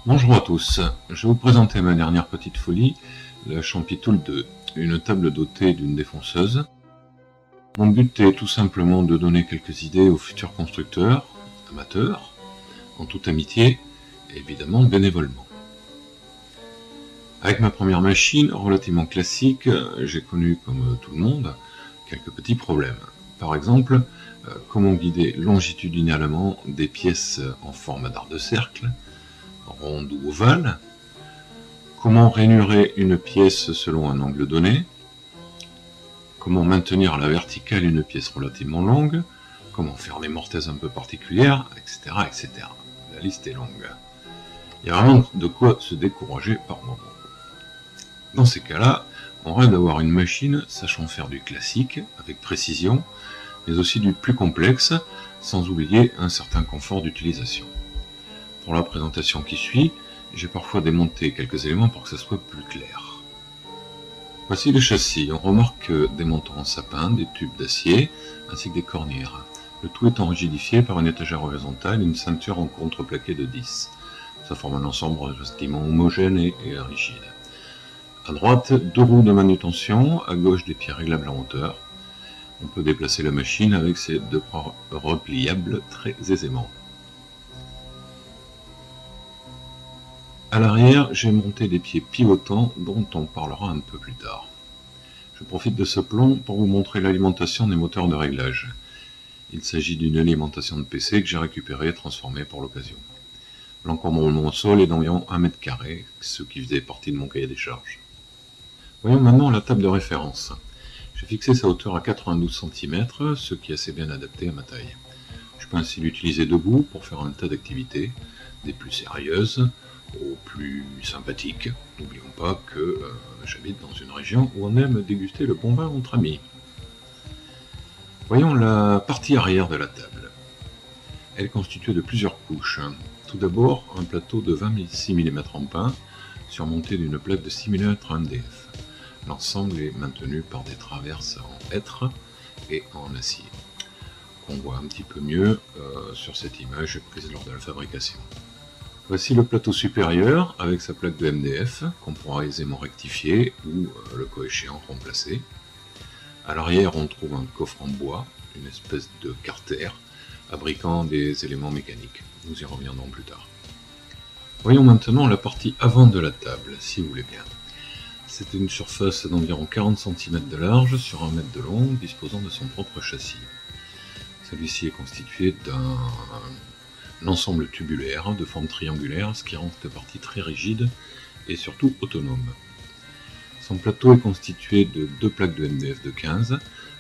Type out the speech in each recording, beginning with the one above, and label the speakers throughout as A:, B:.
A: Bonjour à tous, je vais vous présenter ma dernière petite folie, la Champitool 2, une table dotée d'une défonceuse. Mon but est tout simplement de donner quelques idées aux futurs constructeurs, amateurs, en toute amitié et évidemment bénévolement. Avec ma première machine, relativement classique, j'ai connu, comme tout le monde, quelques petits problèmes. Par exemple, comment guider longitudinalement des pièces en forme d'arc de cercle, ronde ou ovale, comment rainurer une pièce selon un angle donné, comment maintenir à la verticale une pièce relativement longue, comment faire des mortaises un peu particulières, etc., etc. La liste est longue. Il y a vraiment de quoi se décourager par moment. Dans ces cas-là, on rêve d'avoir une machine sachant faire du classique, avec précision, mais aussi du plus complexe, sans oublier un certain confort d'utilisation. Pour la présentation qui suit, j'ai parfois démonté quelques éléments pour que ça soit plus clair. Voici le châssis. On remarque des montants en sapin, des tubes d'acier, ainsi que des cornières. Le tout étant rigidifié par une étagère horizontale et une ceinture en contreplaqué de 10. Ça forme un ensemble relativement homogène et rigide. À droite, deux roues de manutention, à gauche des pieds réglables en hauteur. On peut déplacer la machine avec ses deux bras repliables très aisément. À l'arrière, j'ai monté des pieds pivotants dont on parlera un peu plus tard. Je profite de ce plan pour vous montrer l'alimentation des moteurs de réglage. Il s'agit d'une alimentation de PC que j'ai récupérée et transformée pour l'occasion. L'encombrement au sol est d'environ 1 mètre carré, ce qui faisait partie de mon cahier des charges. Voyons maintenant la table de référence. J'ai fixé sa hauteur à 92 cm, ce qui est assez bien adapté à ma taille. Je peux ainsi l'utiliser debout pour faire un tas d'activités, des plus sérieuses aux plus sympathiques. N'oublions pas que j'habite dans une région où on aime déguster le bon vin entre amis. Voyons la partie arrière de la table. Elle est constituée de plusieurs couches. Tout d'abord, un plateau de 26 mm en pin, surmonté d'une plaque de 6 mm MDF. L'ensemble est maintenu par des traverses en hêtre et en acier, qu'on voit un petit peu mieux sur cette image prise lors de la fabrication. Voici le plateau supérieur avec sa plaque de MDF qu'on pourra aisément rectifier ou le cas échéant remplacer. À l'arrière, on trouve un coffre en bois, une espèce de carter abritant des éléments mécaniques. Nous y reviendrons plus tard. Voyons maintenant la partie avant de la table, si vous voulez bien. C'est une surface d'environ 40 cm de large sur 1 mètre de long, disposant de son propre châssis. Celui-ci est constitué d'un ensemble tubulaire de forme triangulaire, ce qui rend cette partie très rigide et surtout autonome. Son plateau est constitué de deux plaques de MDF de 15,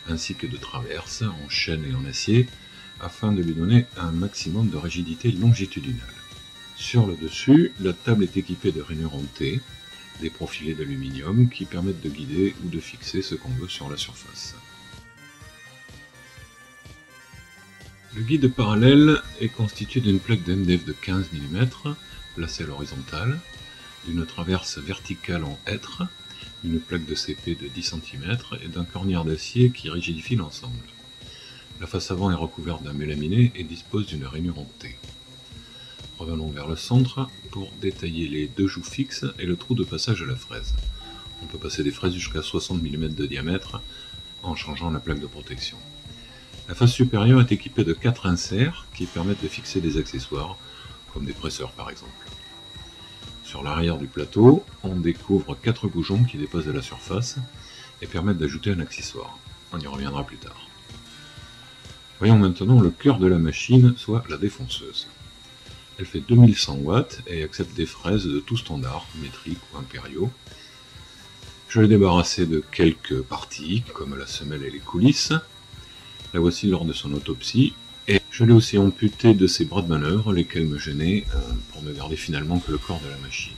A: ainsi que de traverses en chêne et en acier, afin de lui donner un maximum de rigidité longitudinale. Sur le dessus, la table est équipée de rainures en T, des profilés d'aluminium qui permettent de guider ou de fixer ce qu'on veut sur la surface. Le guide parallèle est constitué d'une plaque de MDF de 15 mm, placée à l'horizontale, d'une traverse verticale en hêtre, d'une plaque de CP de 10 cm et d'un cornière d'acier qui rigidifie l'ensemble. La face avant est recouverte d'un mélaminé et dispose d'une rainure en T. Revenons vers le centre pour détailler les deux joues fixes et le trou de passage de la fraise. On peut passer des fraises jusqu'à 60 mm de diamètre en changeant la plaque de protection. La face supérieure est équipée de 4 inserts qui permettent de fixer des accessoires, comme des presseurs par exemple. Sur l'arrière du plateau, on découvre 4 boujons qui dépassent de la surface et permettent d'ajouter un accessoire. On y reviendra plus tard. Voyons maintenant le cœur de la machine, soit la défonceuse. Elle fait 2100 watts et accepte des fraises de tout standard, métriques ou impériaux. Je l'ai débarrassé de quelques parties, comme la semelle et les coulisses. La voici lors de son autopsie, et je l'ai aussi amputée de ses bras de manœuvre, lesquels me gênaient, pour ne garder finalement que le corps de la machine.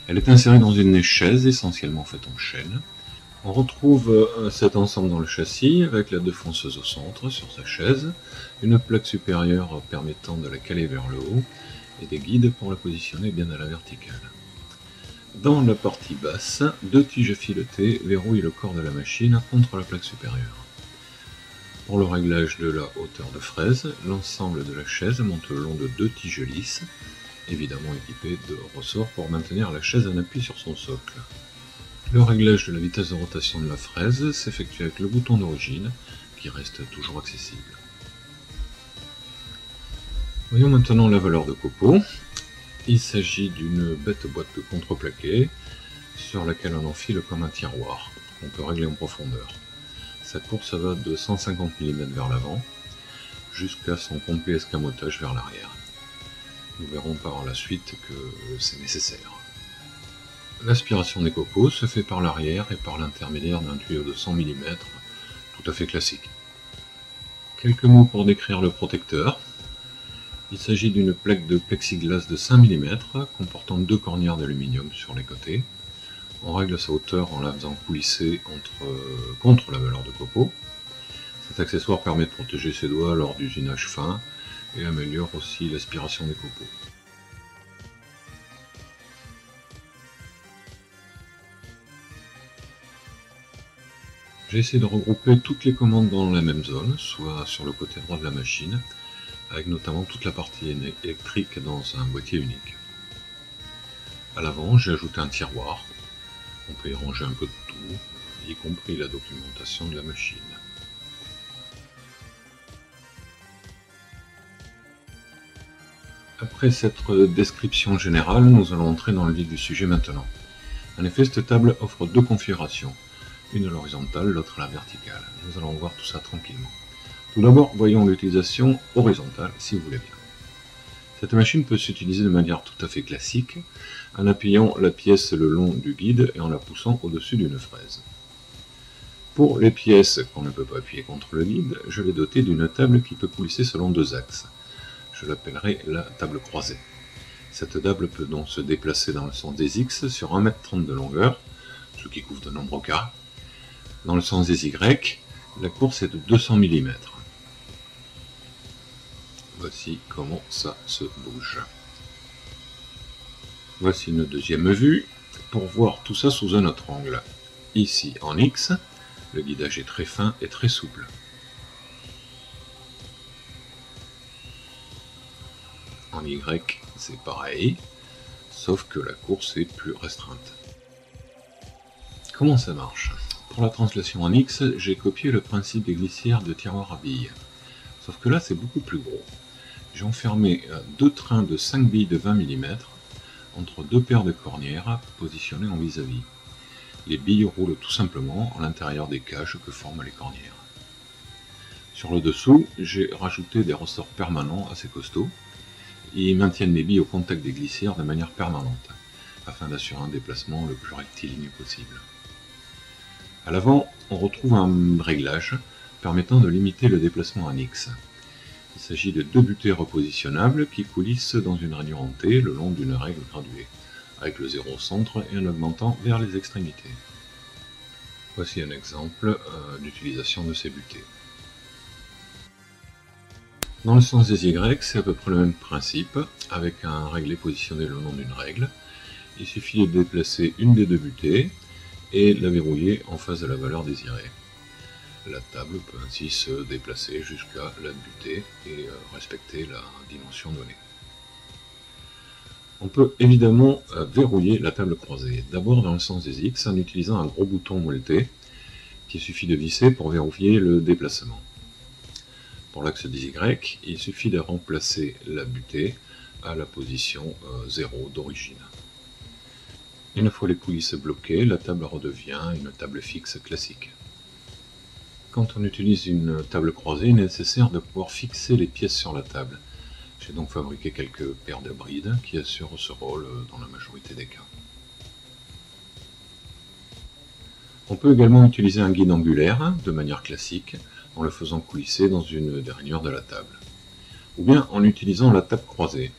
A: Elle est insérée dans une chaise essentiellement faite en chêne. On retrouve cet ensemble dans le châssis, avec la défonceuse au centre, sur sa chaise, une plaque supérieure permettant de la caler vers le haut, et des guides pour la positionner bien à la verticale. Dans la partie basse, deux tiges filetées verrouillent le corps de la machine contre la plaque supérieure. Pour le réglage de la hauteur de fraise, l'ensemble de la chaise monte le long de deux tiges lisses évidemment équipé de ressorts pour maintenir la chaise en appui sur son socle. Le réglage de la vitesse de rotation de la fraise s'effectue avec le bouton d'origine, qui reste toujours accessible. Voyons maintenant la valeur de copeaux. Il s'agit d'une bête boîte de contreplaqué sur laquelle on enfile comme un tiroir. On peut régler en profondeur. Sa course va de 150 mm vers l'avant jusqu'à son complet escamotage vers l'arrière. Nous verrons par la suite que c'est nécessaire. L'aspiration des copeaux se fait par l'arrière et par l'intermédiaire d'un tuyau de 100 mm, tout à fait classique. Quelques mots pour décrire le protecteur. Il s'agit d'une plaque de plexiglas de 5 mm comportant 2 cornières d'aluminium sur les côtés. On règle sa hauteur en la faisant coulisser contre la valeur de copeaux. Cet accessoire permet de protéger ses doigts lors d'usinage fin et améliore aussi l'aspiration des copeaux. J'ai essayé de regrouper toutes les commandes dans la même zone, soit sur le côté droit de la machine, avec notamment toute la partie électrique dans un boîtier unique. À l'avant, j'ai ajouté un tiroir. On peut y ranger un peu de tout, y compris la documentation de la machine. Après cette description générale, nous allons entrer dans le vif du sujet maintenant. En effet, cette table offre deux configurations, une à l'horizontale, l'autre à la verticale. Nous allons voir tout ça tranquillement. Tout d'abord, voyons l'utilisation horizontale, si vous voulez bien. Cette machine peut s'utiliser de manière tout à fait classique, en appuyant la pièce le long du guide et en la poussant au-dessus d'une fraise. Pour les pièces qu'on ne peut pas appuyer contre le guide, je l'ai dotée d'une table qui peut coulisser selon deux axes. Je l'appellerai la table croisée. Cette table peut donc se déplacer dans le sens des X sur 1,30 m de longueur, ce qui couvre de nombreux cas. Dans le sens des Y, la course est de 200 mm. Voici comment ça se bouge. Voici une deuxième vue pour voir tout ça sous un autre angle. Ici en X, le guidage est très fin et très souple. En Y, c'est pareil, sauf que la course est plus restreinte. Comment ça marche? Pour la translation en X, j'ai copié le principe des glissières de tiroir à billes. Sauf que là, c'est beaucoup plus gros. J'ai enfermé deux trains de 5 billes de 20 mm entre deux paires de cornières positionnées en vis-à-vis. Les billes roulent tout simplement à l'intérieur des cages que forment les cornières. Sur le dessous, j'ai rajouté des ressorts permanents assez costauds. Ils maintiennent les billes au contact des glissières de manière permanente, afin d'assurer un déplacement le plus rectiligne possible. À l'avant, on retrouve un réglage permettant de limiter le déplacement en X. Il s'agit de deux butées repositionnables qui coulissent dans une rainure en T le long d'une règle graduée, avec le zéro au centre et en augmentant vers les extrémités. Voici un exemple d'utilisation de ces butées. Dans le sens des Y, c'est à peu près le même principe, avec un réglé positionné le long d'une règle. Il suffit de déplacer une des deux butées et la verrouiller en face de la valeur désirée. La table peut ainsi se déplacer jusqu'à la butée et respecter la dimension donnée. On peut évidemment verrouiller la table croisée, d'abord dans le sens des X en utilisant un gros bouton moelleté qu'il suffit de visser pour verrouiller le déplacement. Pour l'axe des Y, il suffit de remplacer la butée à la position 0 d'origine. Une fois les coulisses bloquées, la table redevient une table fixe classique. Quand on utilise une table croisée, il est nécessaire de pouvoir fixer les pièces sur la table. J'ai donc fabriqué quelques paires de brides qui assurent ce rôle dans la majorité des cas. On peut également utiliser un guide angulaire de manière classique en le faisant coulisser dans une des rainures de la table, ou bien en utilisant la table croisée.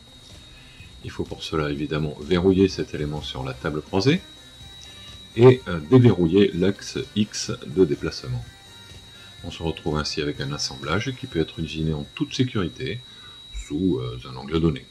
A: Il faut pour cela évidemment verrouiller cet élément sur la table croisée et déverrouiller l'axe X de déplacement. On se retrouve ainsi avec un assemblage qui peut être usiné en toute sécurité sous un angle donné.